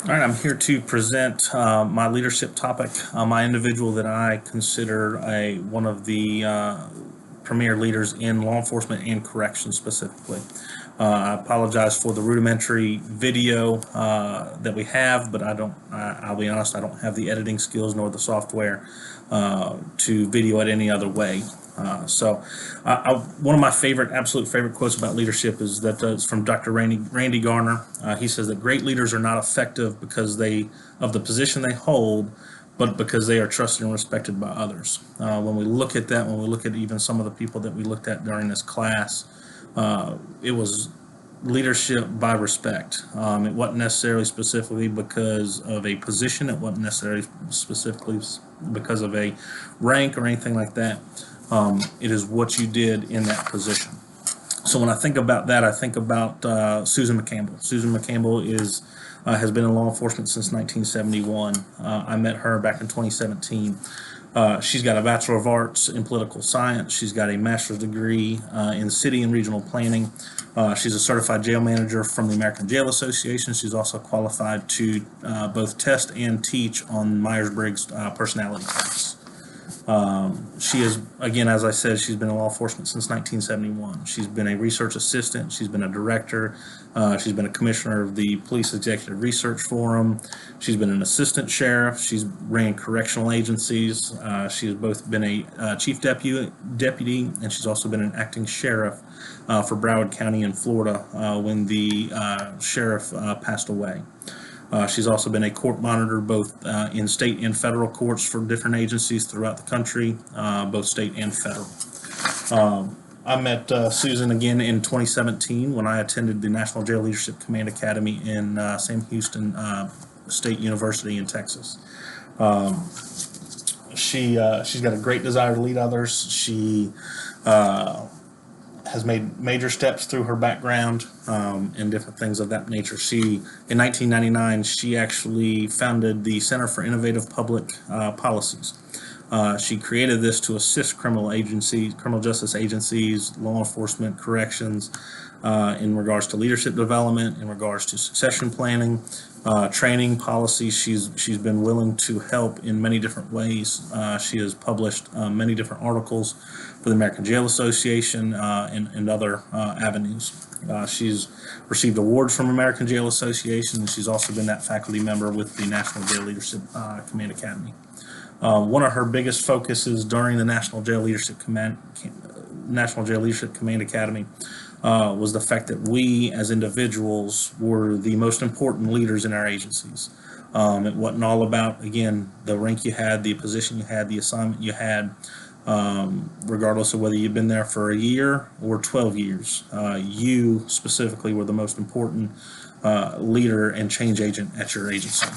All right, I'm here to present my leadership topic. My individual that I consider one of the premier leaders in law enforcement and corrections specifically. I apologize for the rudimentary video that we have, but I'll be honest, I don't have the editing skills nor the software to video it any other way. One of my absolute favorite quotes about leadership is that it's from Dr. Randy Garner. He says that great leaders are not effective because of the position they hold, but because they are trusted and respected by others. When we look at that, when we look at even some of the people that we looked at during this class, it was leadership by respect. It wasn't necessarily specifically because of a position. It wasn't necessarily specifically because of a rank or anything like that. It is what you did in that position. So when I think about that, I think about Susan McCampbell. Susan McCampbell has been in law enforcement since 1971. I met her back in 2017. She's got a Bachelor of Arts in Political Science. She's got a master's degree in City and Regional Planning. She's a certified jail manager from the American Jail Association. She's also qualified to both test and teach on Myers-Briggs personality tests. She is, again, as I said, she's been in law enforcement since 1971. She's been a research assistant. She's been a director. She's been a commissioner of the Police Executive Research Forum. She's been an assistant sheriff. She's ran correctional agencies. She has both been a chief deputy, and she's also been an acting sheriff for Broward County in Florida when the sheriff passed away. She's also been a court monitor both in state and federal courts for different agencies throughout the country, both state and federal. I met Susan again in 2017 when I attended the National Jail Leadership Command Academy in Sam Houston State University in Texas. She's got a great desire to lead others. She has made major steps through her background and different things of that nature. In 1999, she actually founded the Center for Innovative Public Policies. She created this to assist criminal justice agencies, law enforcement, corrections, in regards to leadership development, in regards to succession planning, training, policy. She's been willing to help in many different ways. She has published many different articles for the American Jail Association and other avenues. She's received awards from American Jail Association, and she's also been that faculty member with the National Jail Leadership Command Academy. One of her biggest focuses during the National Jail Leadership Command Academy was the fact that we as individuals were the most important leaders in our agencies. It wasn't all about, again, the rank you had, the position you had, the assignment you had, regardless of whether you've been there for a year or 12 years. You specifically were the most important leader and change agent at your agency.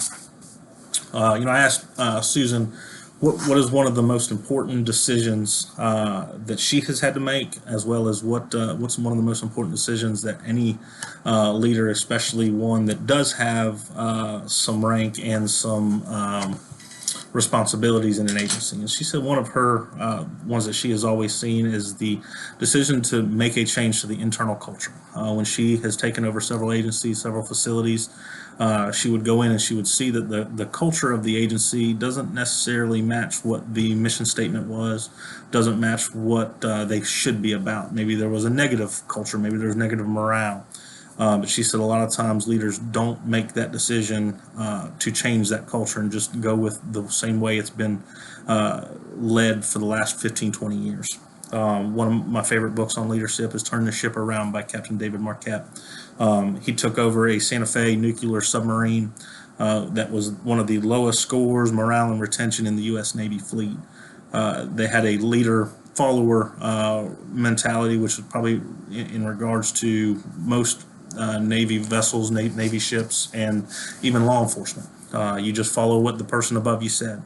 I asked Susan, what is one of the most important decisions that she has had to make, as well as what's one of the most important decisions that any leader, especially one that does have some rank and some responsibilities in an agency. And she said one of her ones that she has always seen is the decision to make a change to the internal culture. When she has taken over several agencies, several facilities, she would go in and she would see that the culture of the agency doesn't necessarily match what the mission statement was, doesn't match what they should be about. Maybe there was a negative culture, maybe there was negative morale. But she said a lot of times leaders don't make that decision to change that culture and just go with the same way it's been led for the last 15, 20 years. One of my favorite books on leadership is Turn the Ship Around by Captain David Marquette. He took over a Santa Fe nuclear submarine that was one of the lowest scores, morale, and retention in the U.S. Navy fleet. They had a leader-follower mentality, which is probably in regards to most Navy vessels, Navy ships, and even law enforcement. You just follow what the person above you said.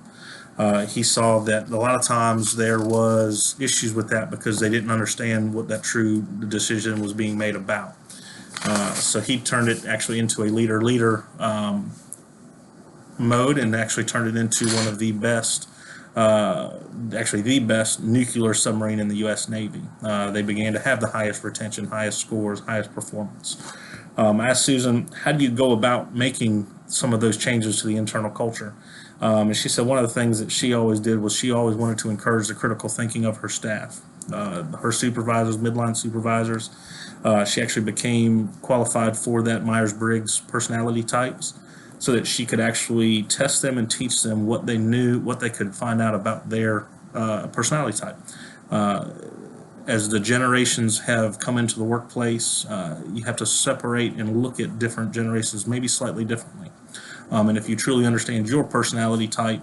He saw that a lot of times there was issues with that because they didn't understand what that true decision was being made about. So he turned it actually into a leader mode and actually turned it into one of the best, actually the best nuclear submarine in the U.S. Navy. They began to have the highest retention, highest scores, highest performance. I asked Susan, how do you go about making some of those changes to the internal culture. And she said one of the things that she always did was she always wanted to encourage the critical thinking of her staff, her supervisors, midline supervisors. She actually became qualified for that Myers-Briggs personality types so that she could actually test them and teach them what they knew, what they could find out about their personality type. As the generations have come into the workplace, you have to separate and look at different generations maybe slightly differently. And if you truly understand your personality type,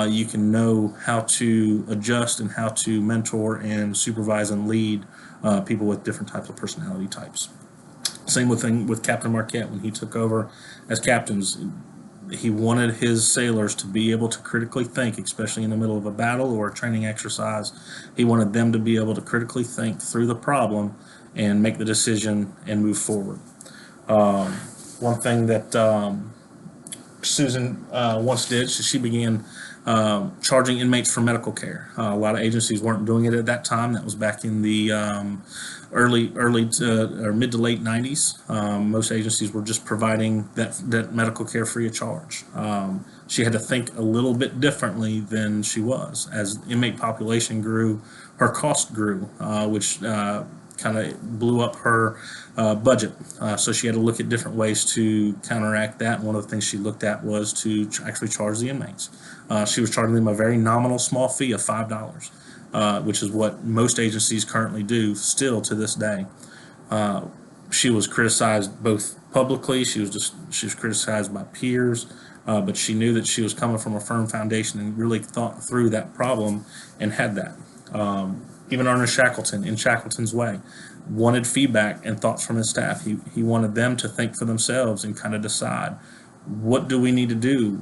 you can know how to adjust and how to mentor and supervise and lead people with different types of personality types. Same thing with Captain Marquette when he took over as captains. He wanted his sailors to be able to critically think, especially in the middle of a battle or a training exercise. He wanted them to be able to critically think through the problem and make the decision and move forward. One thing that Susan once did, she began charging inmates for medical care. A lot of agencies weren't doing it at that time. That was back in the early to, or mid to late 90s. Most agencies were just providing that medical care free of charge. She had to think a little bit differently than she was. As inmate population grew, her cost grew, which kind of blew up her budget. So she had to look at different ways to counteract that. And one of the things she looked at was to actually charge the inmates. She was charging them a very nominal small fee of $5, which is what most agencies currently do still to this day. She was criticized both publicly, she was criticized by peers, but she knew that she was coming from a firm foundation and really thought through that problem and had that. Even Ernest Shackleton, in Shackleton's way, wanted feedback and thoughts from his staff. He wanted them to think for themselves and kind of decide, what do we need to do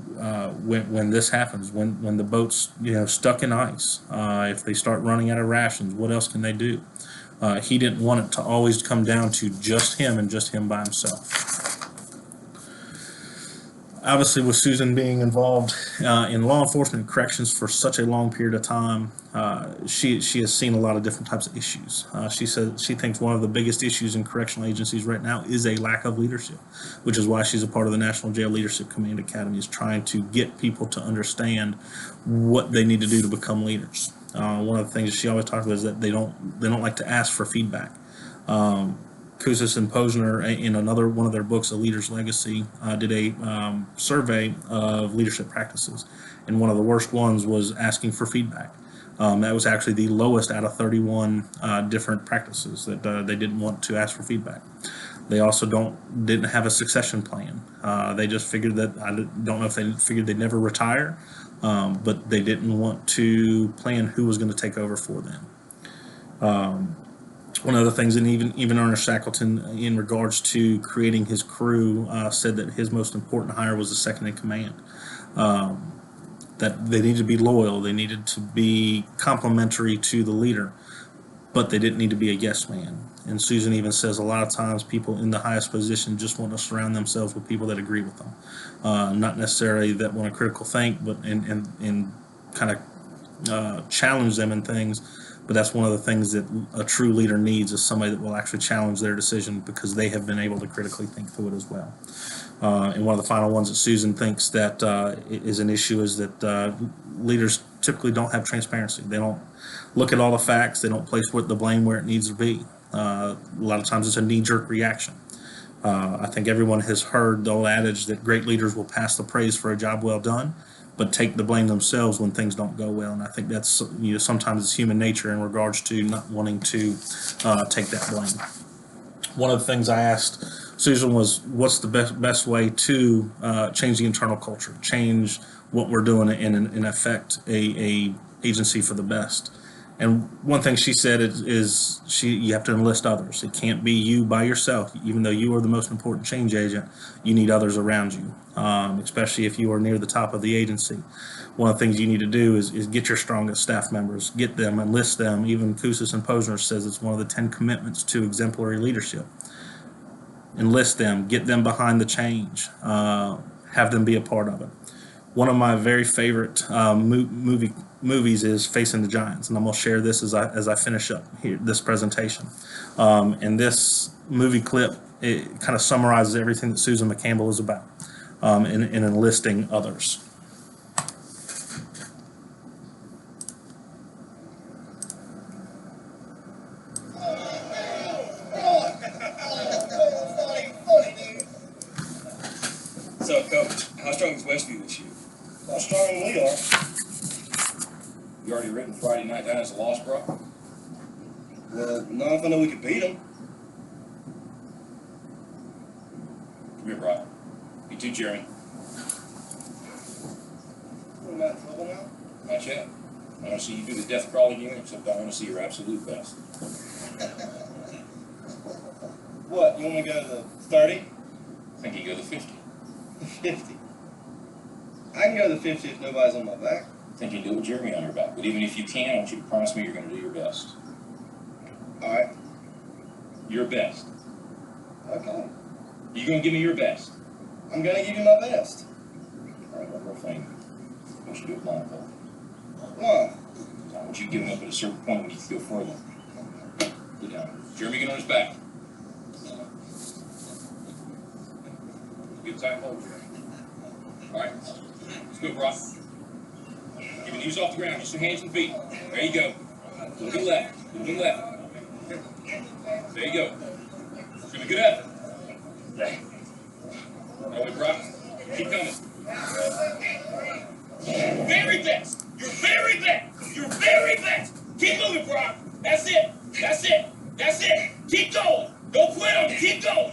when this happens, when the boat's stuck in ice, if they start running out of rations, what else can they do? He didn't want it to always come down to just him and just him by himself. Obviously, with Susan being involved in law enforcement and corrections for such a long period of time, she has seen a lot of different types of issues. She said she thinks one of the biggest issues in correctional agencies right now is a lack of leadership, which is why she's a part of the National Jail Leadership Command Academy, is trying to get people to understand what they need to do to become leaders. One of the things that she always talks about is that they don't like to ask for feedback. Kouzes and Posner, in another one of their books, A Leader's Legacy, did a survey of leadership practices, and one of the worst ones was asking for feedback. That was actually the lowest out of 31 different practices that they didn't want to ask for feedback. They also didn't have a succession plan. They just figured that, I don't know if they figured they'd never retire, but they didn't want to plan who was going to take over for them. One of the things, and even Ernest Shackleton, in regards to creating his crew, said that his most important hire was the second in command. That they needed to be loyal, they needed to be complementary to the leader, but they didn't need to be a yes man. And Susan even says a lot of times people in the highest position just want to surround themselves with people that agree with them, not necessarily that want to critical think, but and kind of challenge them in things. But that's one of the things that a true leader needs, is somebody that will actually challenge their decision because they have been able to critically think through it as well. And one of the final ones that Susan thinks that is an issue is that leaders typically don't have transparency. They don't look at all the facts. They don't place the blame where it needs to be. A lot of times it's a knee-jerk reaction. I think everyone has heard the old adage that great leaders will pass the praise for a job well done, but take the blame themselves when things don't go well. And I think that's, sometimes it's human nature in regards to not wanting to take that blame. One of the things I asked Susan was, what's the best way to change the internal culture, change what we're doing and affect a agency for the best? And one thing she said is you have to enlist others. It can't be you by yourself. Even though you are the most important change agent, you need others around you, especially if you are near the top of the agency. One of the things you need to do is get your strongest staff members, get them, enlist them. Even Kouzes and Posner says it's one of the 10 commitments to exemplary leadership. Enlist them, get them behind the change, have them be a part of it. One of my very favorite movies is Facing the Giants, and I'm going to share this as I finish up here this presentation. And this movie clip, it kind of summarizes everything that Susan McCampbell is about. in enlisting others. So, Coach, how strong is Westview this year? How strong we are. You already written Friday night down as a loss, bro? Well, not if I know we can beat them. Come here, Brock. You too, Jeremy. What, am I in trouble now? Not yet. I want to see you do the death crawl again, except I want to see your absolute best. What, you want me to go to the 30? I think you go to 50. 50. I can go to the 50 if nobody's on my back. I think you can do it with Jeremy on your back. But even if you can, I want you to promise me you're going to do your best. All right. Your best. Okay. You going to give me your best? I'm going to give you my best. All right, one more thing. I want you to do it blindfolded. Why? I want you to give him up at a certain point when you can go further. Get down. Jeremy, get on his back. Good tight hold, Jeremy. All right. Let's go, Brock. Keep your knees off the ground. Just your hands and feet. There you go. Look to the left. Look to the left. There you go. It's gonna be good effort. That way, Brock. Keep coming. Very best. Your very best. Your very best. Keep moving, Brock. That's it. That's it. That's it. Keep going. Don't quit on it. Keep going.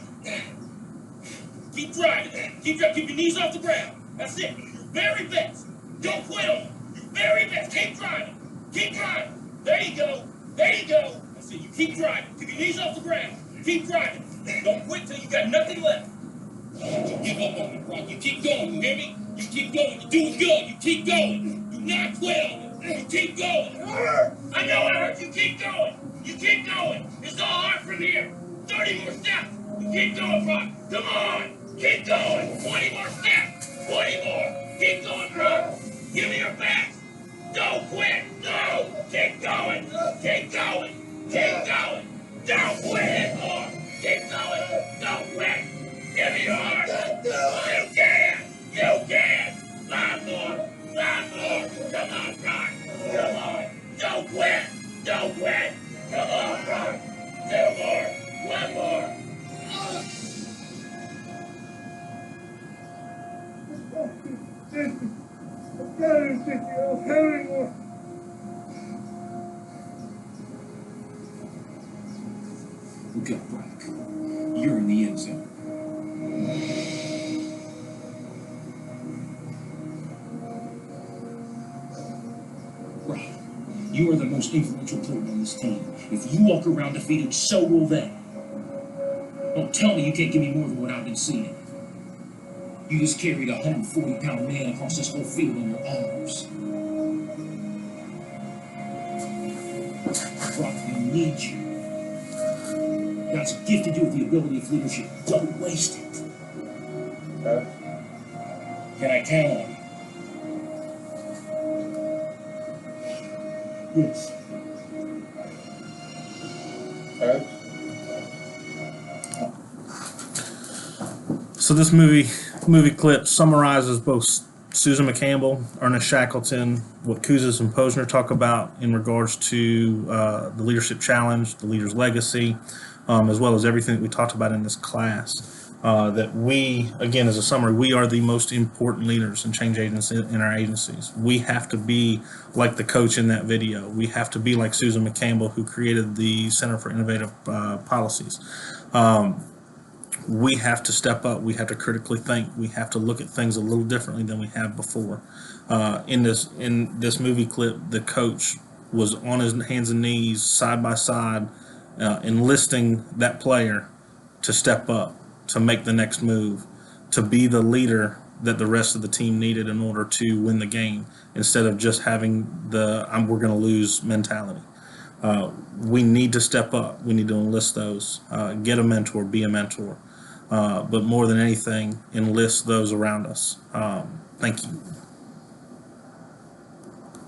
Keep driving. Keep driving. Keep your knees off the ground. That's it. Your very best. Don't quit on it. Your very best. Keep driving. Keep driving. There you go. There you go. That's it. You keep driving. Keep your knees off the ground. Keep driving. Don't quit till you got nothing left. Don't give up on me, Brock. You keep going. You hear me? You keep going. You're doing good. You keep going. Do not quit on it. You keep going. I know it hurts. You keep going. You keep going. It's all hard from here. 30 more steps. You keep going, Brock. Come on. Keep going. 20 more steps. 20 more. Keep going, Brock. Give me your best. Don't quit. No. Keep going. Keep going. Keep going. Don't quit more. Keep going. Don't quit. Give me your heart. You can. You can. 5 more. 5 more. Come on, Brock. Come on. Don't quit. Don't quit. Come on, Brock. 2 more. 1 more. Look up, Brock. You're in the end zone. Brock, you are the most influential player on this team. If you walk around defeated, so will they. Don't tell me you can't give me more than what I've been seeing. You just carried a 140-pound man across this whole field on your arms. Brock, we need you. God's gifted you with the ability of leadership. Don't waste it. Can I count on you? Yes. So this movie clip summarizes both Susan McCampbell, Ernest Shackleton, what Kouzes and Posner talk about in regards to the leadership challenge, the leader's legacy, as well as everything that we talked about in this class. That we, again, as a summary, we are the most important leaders and change agents in our agencies. We have to be like the coach in that video. We have to be like Susan McCampbell, who created the Center for Innovative Policies. We have to step up. We have to critically think. We have to look at things a little differently than we have before. In this movie clip, the coach was on his hands and knees, side by side, enlisting that player to step up, to make the next move, to be the leader that the rest of the team needed in order to win the game, instead of just having the we're going to lose mentality. We need to step up. We need to enlist those. Get a mentor, be a mentor. But more than anything, enlist those around us. Thank you.